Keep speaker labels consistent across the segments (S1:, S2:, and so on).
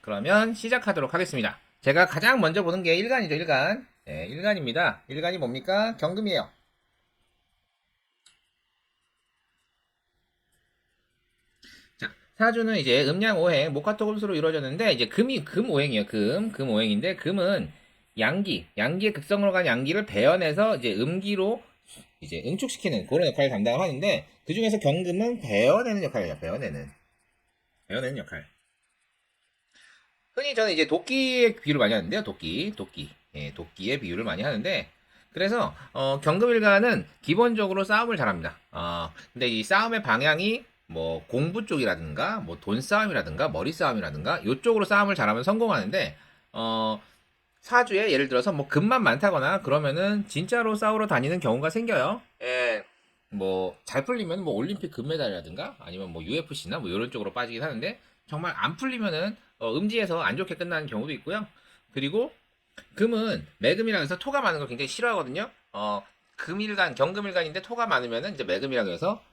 S1: 그러면 시작하도록 하겠습니다. 제가 가장 먼저 보는 게 일간이죠, 일간. 네, 일간입니다. 일간이 뭡니까? 경금이에요. 자, 사주는 이제 음양오행, 목화토금수로 이루어졌는데, 이제 금오행이에요. 금오행인데, 금은 양기의 극성으로 간 양기를 배연해서 이제 음기로 이제 응축시키는 그런 역할을 담당을 하는데, 그 중에서 경금은 배연하는 역할이에요. 배연하는 역할. 흔히 저는 이제 도끼의 비유를 많이 하는데요. 도끼. 예, 도끼의 비유를 많이 하는데, 그래서 경금일가는 기본적으로 싸움을 잘합니다. 근데 이 싸움의 방향이 뭐 공부 쪽이라든가 뭐 돈 싸움이라든가 머리 싸움이라든가 이쪽으로 싸움을 잘하면 성공하는데, 사주에 예를 들어서 뭐 금만 많다거나 그러면은 진짜로 싸우러 다니는 경우가 생겨요. 예. 뭐 잘 풀리면 뭐 올림픽 금메달이라든가 아니면 뭐 UFC나 뭐 이런 쪽으로 빠지긴 하는데, 정말 안 풀리면은 음지에서 안 좋게 끝나는 경우도 있고요. 그리고 금은 매금이라 해서 토가 많은 걸 굉장히 싫어하거든요. 금일간, 경금일간인데 토가 많으면은 이제 매금이라고 해서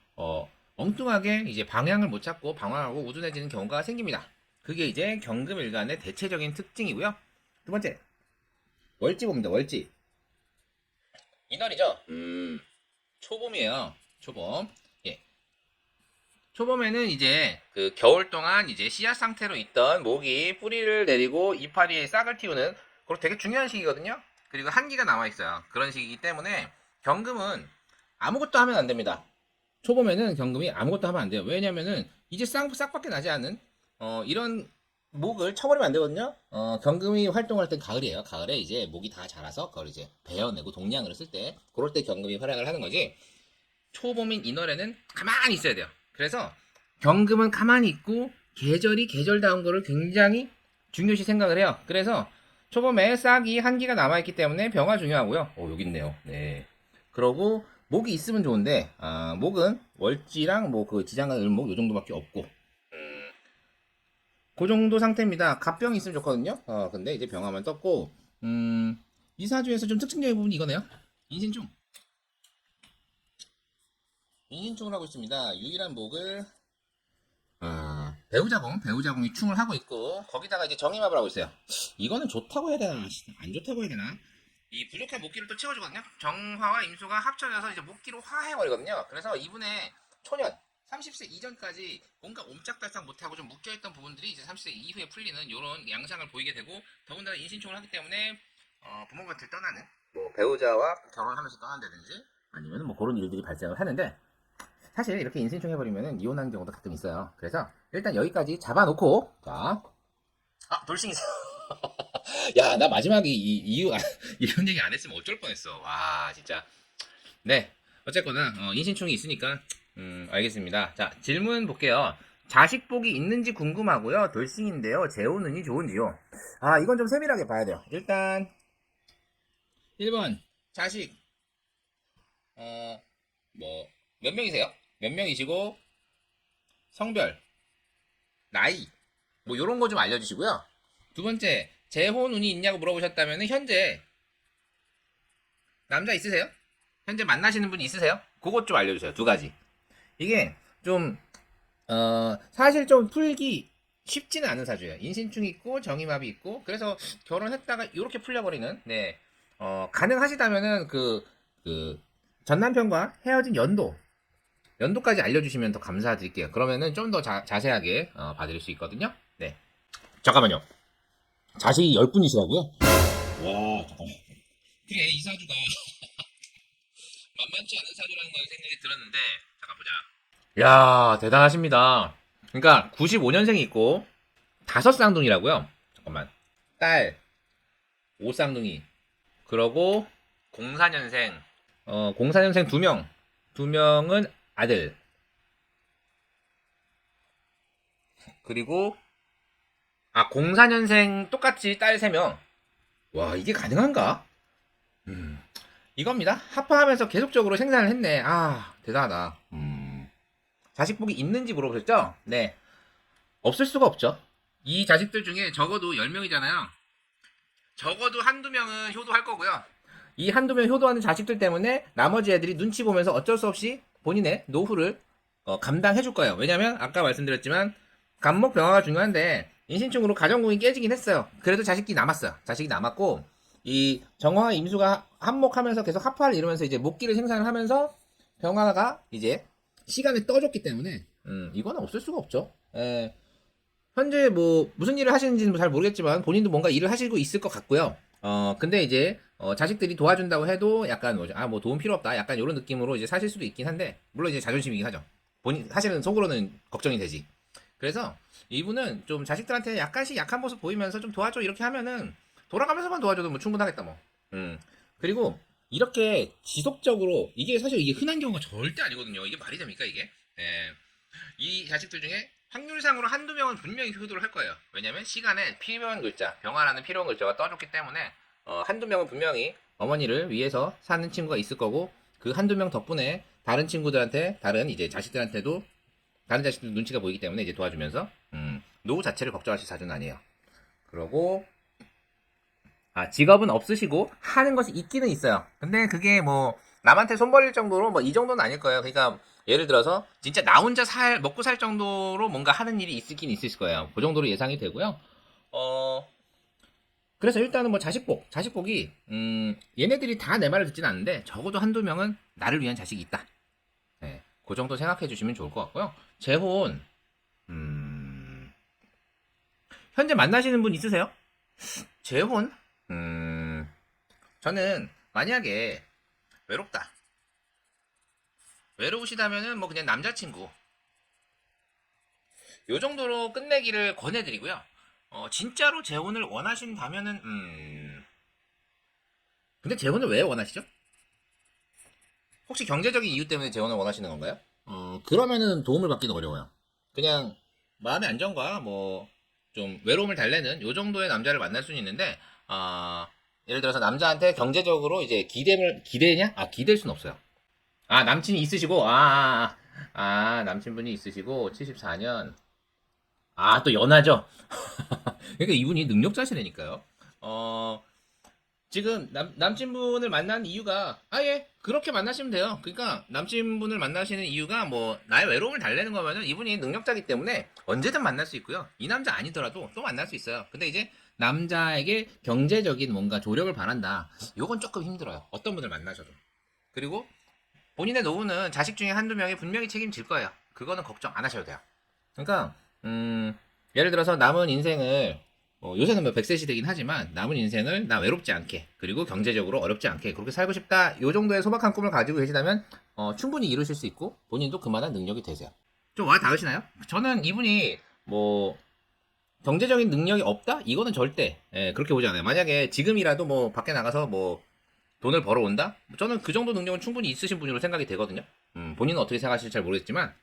S1: 엉뚱하게 이제 방향을 못 찾고 방황하고 우둔해지는 경우가 생깁니다. 그게 이제 경금일간의 대체적인 특징이고요. 두 번째, 월지 봅니다. 월지. 이날이죠. 초봄이에요. 초봄. 예. 초봄에는 이제 그 겨울 동안 이제 씨앗 상태로 있던 모기 뿌리를 내리고 이파리에 싹을 틔우는 그리고 되게 중요한 시기거든요. 그리고 한기가 남아 있어요. 그런 시기이기 때문에 경금은 아무것도 하면 안 됩니다. 초봄에는 경금이 아무것도 하면 안 돼요. 왜냐면은 이제 싹밖에 나지 않은 이런 목을 쳐버리면 안 되거든요. 경금이 활동할 땐 가을이에요. 가을에 이제 목이 다 자라서 그걸 이제 베어내고 동량을 쓸 때, 그럴 때 경금이 활약을 하는 거지. 초봄인 이월에는 가만히 있어야 돼요. 그래서 경금은 가만히 있고 계절이 계절다운 거를 굉장히 중요시 생각을 해요. 그래서 초봄에 싹이 한기가 남아있기 때문에 병화 중요하고요. 여기 있네요. 네. 그러고 목이 있으면 좋은데, 목은 월지랑 뭐 그 지장간 을목 요 정도밖에 없고, 그 정도 상태입니다. 갑병이 있으면 좋거든요. 근데 이제 병화만 떴고, 이 사주에서 좀 특징적인 부분이 이거네요. 인신충. 인신충을 하고 있습니다. 유일한 목을 배우자궁이 충을 하고 있고, 거기다가 이제 정임합을 하고 있어요. 이거는 좋다고 해야 되나 안 좋다고 해야 되나? 이 부족한 목기를 또 채워주거든요. 정화와 임수가 합쳐져서 이제 목기로 화해버리거든요. 그래서 이분의 초년 30세 이전까지 뭔가 옴짝달싹 못하고 좀 묶여있던 부분들이 이제 30세 이후에 풀리는 이런 양상을 보이게 되고, 더군다나 인신충을 하기 때문에 부모 곁을 떠나는, 뭐 배우자와 결혼하면서 떠난다든지 아니면 뭐 그런 일들이 발생을 하는데, 사실 이렇게 인신충 해버리면 이혼하는 경우도 가끔 있어요. 그래서 일단 여기까지 잡아놓고, 자, 돌싱 있어. 야, 나 마지막에 이런 얘기 안 했으면 어쩔 뻔했어. 와, 진짜. 네. 어쨌거나, 인신충이 있으니까, 알겠습니다. 자, 질문 볼게요. 자식복이 있는지 궁금하고요. 돌싱인데요. 재우는이 좋은지요? 이건 좀 세밀하게 봐야 돼요. 일단, 1번, 자식, 뭐, 몇 명이세요? 몇 명이시고, 성별, 나이, 뭐, 요런 거 좀 알려주시고요. 두 번째, 재혼운이 있냐고 물어보셨다면, 현재, 남자 있으세요? 현재 만나시는 분이 있으세요? 그것 좀 알려주세요. 두 가지. 이게 좀 사실 좀 풀기 쉽지는 않은 사주예요. 인신충이 있고 정임합이 있고, 그래서 결혼했다가 이렇게 풀려버리는. 네. 가능하시다면은 그 전 남편과 헤어진 연도까지 알려주시면 더 감사드릴게요. 그러면은 좀 더 자세하게 봐드릴 수 있거든요. 네. 잠깐만요. 자식이 10분이시라고요? 와, 잠깐만. 그래, 이 사주가 만만치 않은 사주라는 걸 생각이 들었는데, 잠깐 보자. 야, 대단하십니다. 그러니까 95년생이 있고 다섯 쌍둥이라고요. 잠깐만. 딸, 5쌍둥이. 그러고 04년생. 04년생 2명. 2명은 아들. 그리고 04년생 똑같이 딸 3명. 와, 이게 가능한가? 이겁니다. 합파하면서 계속적으로 생산을 했네. 대단하다. 자식복이 있는지 물어보셨죠? 네. 없을 수가 없죠. 이 자식들 중에 적어도 10명이잖아요. 적어도 한두 명은 효도할 거고요. 이 한두 명 효도하는 자식들 때문에 나머지 애들이 눈치 보면서 어쩔 수 없이 본인의 노후를 감당해 줄 거예요. 왜냐면 아까 말씀드렸지만 간목 병화가 중요한데, 인신충으로 가정궁이 깨지긴 했어요. 그래도 자식이 남았어요. 자식이 남았고, 이 정화와 임수가 한몫하면서 계속 합화를 이루면서 이제 목기를 생산을 하면서 병화가 이제 시간을 떠줬기 때문에, 이거는 없을 수가 없죠. 예, 현재 뭐 무슨 일을 하시는지는 잘 모르겠지만 본인도 뭔가 일을 하시고 있을 것 같고요. 근데 이제 자식들이 도와준다고 해도 약간 뭐죠? 아, 뭐 도움 필요 없다. 약간 이런 느낌으로 이제 사실 수도 있긴 한데 물론 이제 자존심이긴 하죠. 본인 사실은 속으로는 걱정이 되지. 그래서 이분은 좀 자식들한테 약간씩 약한 모습 보이면서 좀 도와줘 이렇게 하면은 돌아가면서만 도와줘도 뭐 충분하겠다 뭐. 그리고 이렇게 지속적으로 이게 사실 이게 흔한 경우가 절대 아니거든요. 이게 말이 됩니까 이게? 예. 이 자식들 중에 확률상으로 한두 명은 분명히 효도를 할 거예요. 왜냐면 시간에 필요한 글자, 병화라는 필요한 글자가 떠줬기 때문에 한두 명은 분명히 어머니를 위해서 사는 친구가 있을 거고 그 한두 명 덕분에 다른 친구들한테 다른 이제 자식들한테도 다른 자식들 눈치가 보이기 때문에 이제 도와주면서 노후 자체를 걱정하실 사주는 아니에요. 그러고 직업은 없으시고 하는 것이 있기는 있어요. 근데 그게 뭐 남한테 손 벌릴 정도로 뭐 이 정도는 아닐 거예요. 그러니까 예를 들어서 진짜 나 혼자 먹고 살 정도로 뭔가 하는 일이 있긴 있을 거예요. 그 정도로 예상이 되고요. 어 그래서 일단은 뭐 자식복이 얘네들이 다 내 말을 듣진 않는데 적어도 한두 명은 나를 위한 자식이 있다. 네, 그 정도 생각해 주시면 좋을 것 같고요. 재혼 현재 만나시는 분 있으세요? 재혼 저는 만약에 외롭다. 외로우시다면은 뭐 그냥 남자친구 요 정도로 끝내기를 권해드리고요. 진짜로 재혼을 원하신다면은 근데 재혼을 왜 원하시죠? 혹시 경제적인 이유 때문에 재혼을 원하시는 건가요? 그러면은 도움을 받기는 어려워요. 그냥 마음의 안정과 뭐 좀 외로움을 달래는 요 정도의 남자를 만날 수는 있는데 예를 들어서 남자한테 경제적으로 이제 기대냐? 기댈 수는 없어요. 남친이 있으시고 남친분이 있으시고 74년 또 연하죠. 그러니까 이분이 능력자시라니까요. 어, 지금 남친분을 만난 이유가 아예 그렇게 만나시면 돼요. 그러니까 남친분을 만나시는 이유가 뭐 나의 외로움을 달래는 거면은 이분이 능력자기 때문에 언제든 만날 수 있고요. 이 남자 아니더라도 또 만날 수 있어요. 근데 이제 남자에게 경제적인 뭔가 조력을 바란다. 요건 조금 힘들어요. 어떤 분을 만나셔도. 그리고 본인의 노후는 자식 중에 한두 명이 분명히 책임질 거예요. 그거는 걱정 안 하셔도 돼요. 그러니까 예를 들어서 남은 인생을 요새는 뭐 100세 시대긴 하지만 남은 인생을 나 외롭지 않게 그리고 경제적으로 어렵지 않게 그렇게 살고 싶다 요 정도의 소박한 꿈을 가지고 계시다면 충분히 이루실 수 있고 본인도 그만한 능력이 되세요. 좀 와 닿으시나요? 저는 이분이 뭐 경제적인 능력이 없다? 이거는 절대 그렇게 보지 않아요. 만약에 지금이라도 뭐 밖에 나가서 뭐 돈을 벌어온다? 저는 그 정도 능력은 충분히 있으신 분으로 생각이 되거든요. 본인은 어떻게 생각하실지 잘 모르겠지만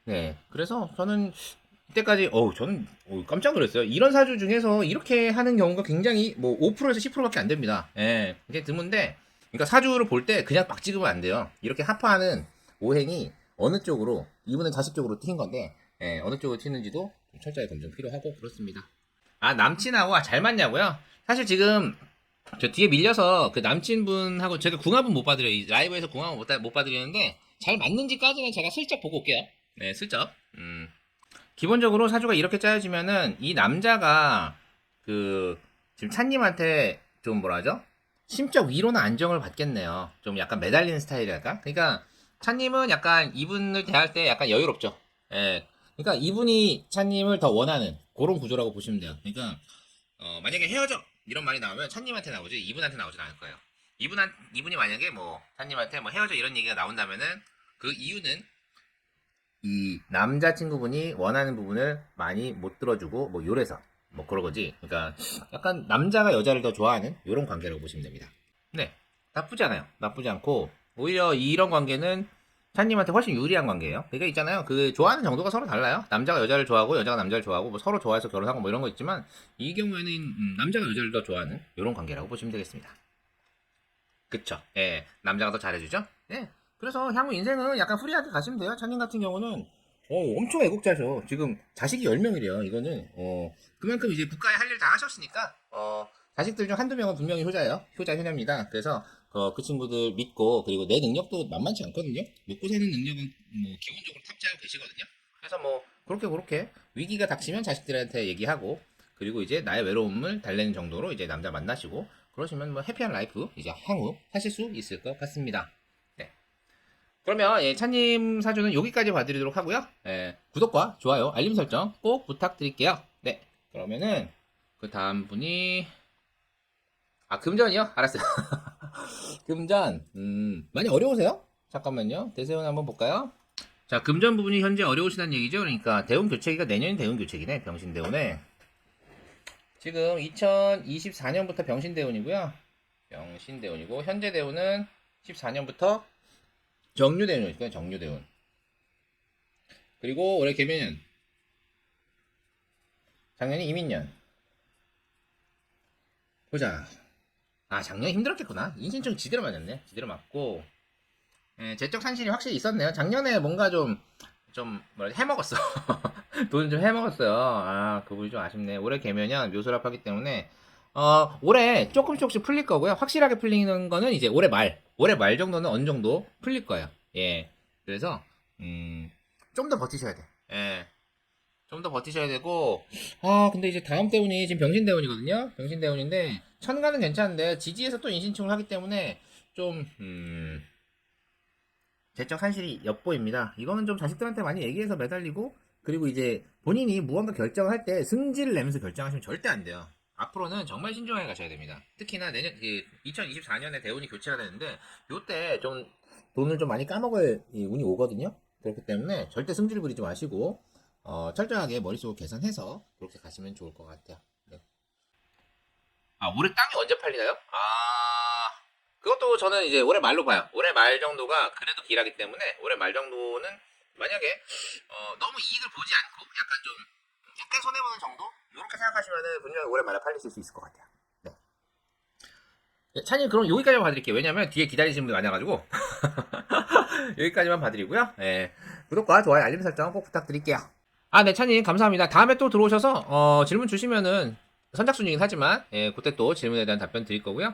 S1: 네. 그래서 저는 이때까지 저는 깜짝 놀랐어요. 이런 사주 중에서 이렇게 하는 경우가 굉장히 뭐 5%에서 10%밖에 안 됩니다. 예. 이게 드문데 그러니까 사주를 볼 때 그냥 막 찍으면 안 돼요. 이렇게 합파하는 오행이 어느 쪽으로 이분은 자식 쪽으로 튄 건데 어느 쪽으로 튀는지도 좀 철저히 검증 필요하고 그렇습니다. 남친하고 잘 맞냐고요? 사실 지금 저 뒤에 밀려서 그 남친분하고 제가 궁합은 못 봐드려요. 이 라이브에서 궁합은 못 봐드리는데 잘 맞는지까지는 제가 슬쩍 보고 올게요. 네, 슬쩍. 기본적으로 사주가 이렇게 짜여지면은 이 남자가 그 지금 찬님한테 좀 뭐라 하죠? 심적 위로나 안정을 받겠네요. 좀 약간 매달리는 스타일이랄까? 그러니까 찬님은 약간 이분을 대할 때 약간 여유롭죠. 예. 그러니까 이분이 찬님을 더 원하는 그런 구조라고 보시면 돼요. 그러니까 만약에 헤어져 이런 말이 나오면 찬님한테 나오지 이분한테 나오진 않을 거예요. 이분이 만약에 뭐 찬님한테 뭐 헤어져 이런 얘기가 나온다면은 그 이유는 이 남자친구분이 원하는 부분을 많이 못 들어주고 뭐 요래서 뭐 그런 거지. 그러니까 약간 남자가 여자를 더 좋아하는 이런 관계라고 보시면 됩니다. 네, 나쁘지 않아요. 나쁘지 않고 오히려 이런 관계는 찬님한테 훨씬 유리한 관계예요. 그러니까 있잖아요. 그 좋아하는 정도가 서로 달라요. 남자가 여자를 좋아하고 여자가 남자를 좋아하고 뭐 서로 좋아해서 결혼하고 뭐 이런 거 있지만 이 경우에는 남자가 여자를 더 좋아하는 이런 관계라고 보시면 되겠습니다. 그쵸? 예, 남자가 더 잘해주죠? 예. 그래서 향후 인생은 약간 프리하게 가시면 돼요. 찬님 같은 경우는 엄청 애국자죠. 지금 자식이 10명이래요. 이거는 그만큼 이제 국가에 할 일 다 하셨으니까 자식들 중 한두 명은 분명히 효자예요. 효자입니다. 그래서 그 친구들 믿고 그리고 내 능력도 만만치 않거든요. 먹고 사는 능력은 뭐 기본적으로 탑재하고 계시거든요. 그래서 뭐 그렇게 위기가 닥치면 자식들한테 얘기하고 그리고 이제 나의 외로움을 달래는 정도로 이제 남자 만나시고 그러시면 뭐 해피한 라이프 이제 향후 하실 수 있을 것 같습니다. 네. 그러면 예, 차님 사주는 여기까지 봐드리도록 하고요. 예, 구독과 좋아요, 알림 설정 꼭 부탁드릴게요. 네. 그러면은 그 다음 분이 금전이요? 알았어요. 금전 많이 어려우세요? 잠깐만요. 대세운 한번 볼까요? 자, 금전 부분이 현재 어려우시다는 얘기죠. 그러니까 대운 교체기가 내년이 대운 교체기네. 병신대운에. 지금 2024년부터 병신대운이고요. 병신대운이고 현재 대운은 14년부터 정유대운이니까 정유대운. 그리고 올해 개묘년. 작년이 이민년. 보자. 작년에 힘들었겠구나. 인신청 지대로 맞았네. 지대로 맞고. 예, 재적 산신이 확실히 있었네요. 작년에 뭔가 해먹었어. 돈 좀 해먹었어요. 그 부분이 좀 아쉽네. 올해 개면연 묘술합하기 때문에, 올해 조금씩 풀릴 거고요. 확실하게 풀리는 거는 이제 올해 말 정도는 어느 정도 풀릴 거예요. 예. 그래서, 좀 더 버티셔야 돼. 예. 좀 더 버티셔야 되고, 근데 이제 다음 대운이 지금 병신대운이거든요? 병신대운인데, 천간은 괜찮은데, 지지에서 또 인신충을 하기 때문에, 좀, 재적 산실이 엿보입니다. 이거는 좀 자식들한테 많이 얘기해서 매달리고 그리고 이제 본인이 무언가 결정을 할 때 승질을 내면서 결정하시면 절대 안 돼요. 앞으로는 정말 신중하게 가셔야 됩니다. 특히나 내년 2024년에 대운이 교체가 되는데 요때 좀 돈을 좀 많이 까먹을 운이 오거든요. 그렇기 때문에 절대 승질 부리지 마시고 철저하게 머릿속을 계산해서 그렇게 가시면 좋을 것 같아요. 네. 올해 땅이 언제 팔리나요? 그것도 저는 이제 올해 말로 봐요. 올해 말 정도가 그래도 길하기 때문에 올해 말 정도는 만약에 너무 이익을 보지 않고 약간 손해보는 정도 이렇게 생각하시면은 분명히 올해 말에 팔리실 수 있을 것 같아요. 네. 네, 차님 그럼 여기까지만 봐드릴게요. 왜냐면 뒤에 기다리시는 분이 많아가지고 여기까지만 봐드리고요. 네. 구독과 좋아요, 알림 설정 꼭 부탁드릴게요. 네, 차님 감사합니다. 다음에 또 들어오셔서 질문 주시면은 선착순이긴 하지만 그때 또 질문에 대한 답변 드릴 거고요.